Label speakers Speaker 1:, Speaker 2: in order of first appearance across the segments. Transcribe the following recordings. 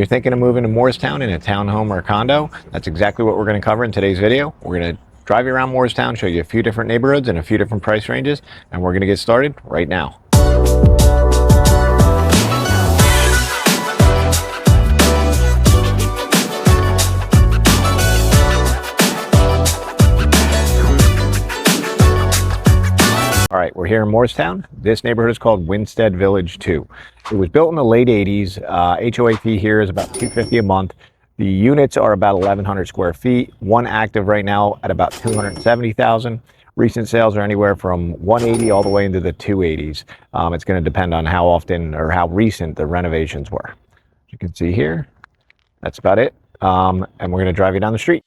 Speaker 1: you're thinking of moving to Moorestown in a townhome or a condo, that's exactly what we're going to cover in today's video. We're going to drive you around Moorestown, show you a few different neighborhoods and a few different price ranges, and we're going to get started right now. All right, we're here in Moorestown. This neighborhood is called Winstead Village 2. It was built in the late 80s. HOA fee here is about $250 a month. The units are about 1,100 square feet. One active right now at about $270,000. Recent sales are anywhere from 180 all the way into the 280s. It's going to depend on how often or how recent the renovations were. As you can see here, that's about it. And we're going to drive you down the street.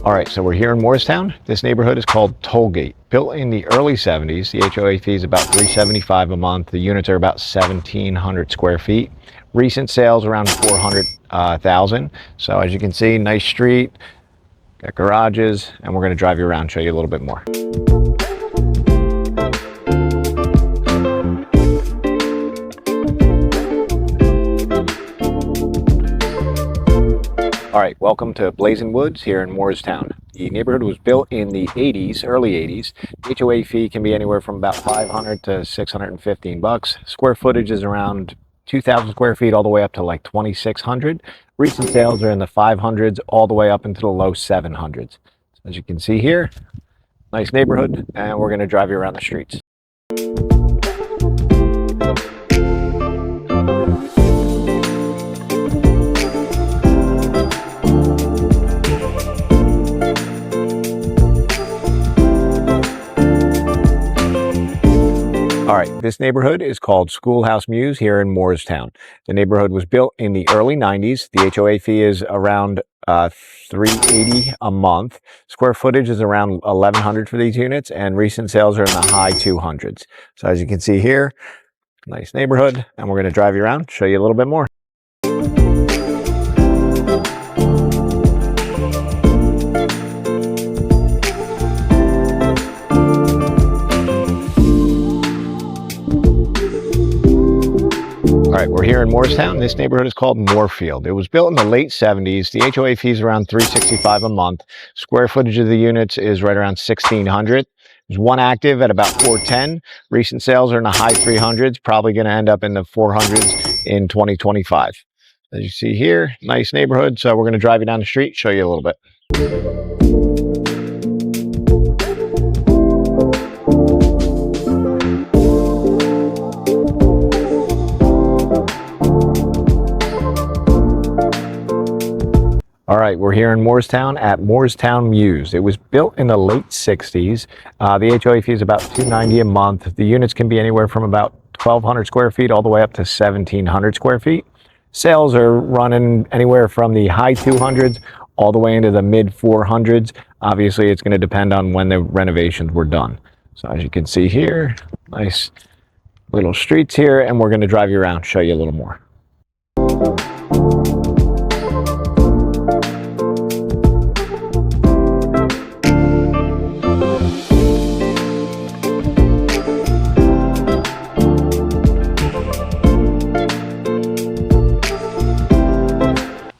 Speaker 1: All right, so we're here in Moorestown. This neighborhood is called Tollgate. Built in the early 70s, the HOA fee is about $375 a month. The units are about 1,700 square feet. Recent sales around 400,000. So as you can see, nice street, got garages, and we're going to drive you around, show you a little bit more. All right, welcome to Blazing Woods here in Moorestown. The neighborhood was built in the 80s, early 80s. The HOA fee can be anywhere from about $500 to $615. Square footage is around 2,000 square feet all the way up to like 2,600. Recent sales are in the 500s all the way up into the low 700s. So as you can see here, nice neighborhood, and we're going to drive you around the streets. All right, this neighborhood is called Schoolhouse Mews here in Moorestown. The neighborhood was built in the early 90s. The HOA fee is around $380 a month. Square footage is around 1,100 for these units, and recent sales are in the high 200s. So as you can see here, nice neighborhood, and we're going to drive you around, show you a little bit more. All right, we're here in Moorestown. This neighborhood is called Moorefield. It was built in the late 70s. The HOA fee is around $365 a month. Square footage of the units is right around 1,600. There's one active at about 410. Recent sales are in the high 300s, probably going to end up in the 400s in 2025. As you see here, nice neighborhood. So we're going to drive you down the street, show you a little bit. All right, we're here in Moorestown at Moorestown Mews. It was built in the late 60s. The HOA fee is about $290 a month. The units can be anywhere from about 1,200 square feet all the way up to 1,700 square feet. Sales are running anywhere from the high 200s all the way into the mid 400s. Obviously, it's going to depend on when the renovations were done. So as you can see here, nice little streets here, and we're going to drive you around, show you a little more.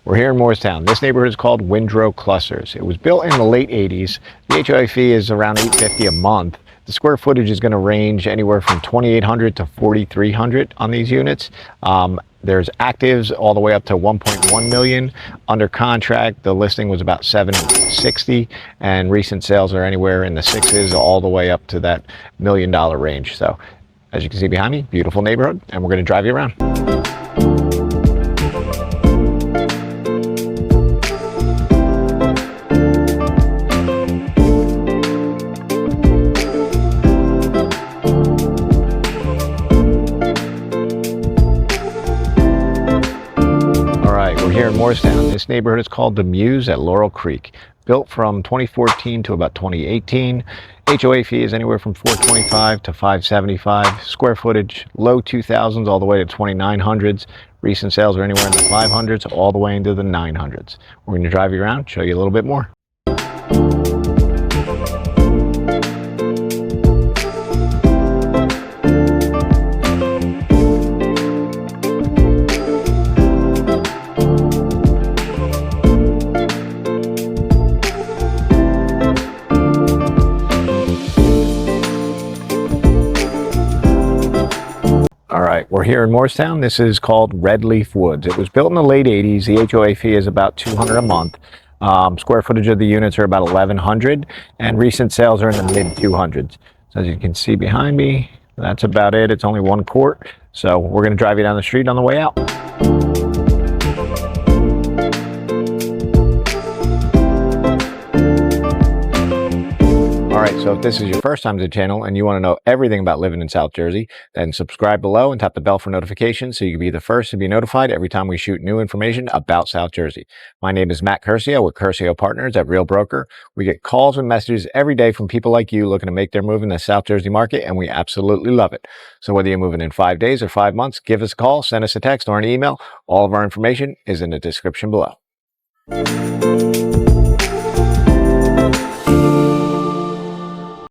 Speaker 1: We're here in Moorestown. This neighborhood is called Windrow Clusters. It was built in the late 80s. The HOA fee is around $850 a month. The square footage is going to range anywhere from 2,800 to 4,300 on these units. There's actives all the way up to 1.1 million. Under contract, the listing was about 760, and recent sales are anywhere in the 6s all the way up to that $1 million range. So as you can see behind me, beautiful neighborhood, and we're going to drive you around. We're here in Moorestown. This neighborhood is called the Mews at Laurel Creek. Built from 2014 to about 2018. HOA fee is anywhere from $425 to $575. Square footage, low 2,000s all the way to 2,900s. Recent sales are anywhere in the 500s all the way into the 900s. We're going to drive you around, show you a little bit more. We're here in Moorestown. This is called Red Leaf Woods. It was built in the late 80s. The HOA fee is about $200 a month. Square footage of the units are about 1,100, and recent sales are in the mid 200s. So as you can see behind me, that's about it. It's only one court. So we're going to drive you down the street on the way out. All right, so if this is your first time to the channel and you want to know everything about living in South Jersey, then subscribe below and tap the bell for notifications so you can be the first to be notified every time we shoot new information about South Jersey. My name is Matt Curcio with Curcio Partners at Real Broker. We get calls and messages every day from people like you looking to make their move in the South Jersey market, and we absolutely love it. So whether you're moving in 5 days or 5 months, give us a call, send us a text or an email. All of our information is in the description below.